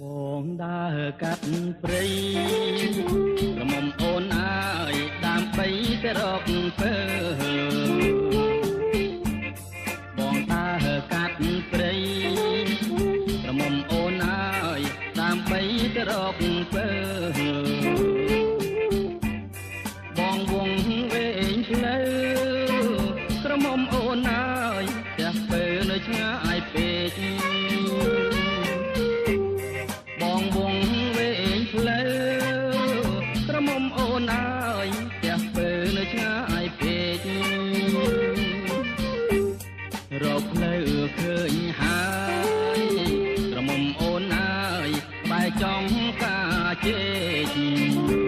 បងដើរកាត់ព្រៃក្រមុំអូនអើយដើម្បីទៅរកពើបងដើរកាត់ព្រៃក្រមុំអូនអើយដើម្បីទៅរកពើបងវងវែងផ្លូវក្រមុំអូនអើយផ្ទះពើនៅឆ្ងាយពេកបងវងវែងផ្លូវក្រមុំអូនអើយផ្ទះពើនៅឆ្ងាយពេករកផ្លូវឃើញហើយក្រមុំអូនអើយបែរចំកាជេក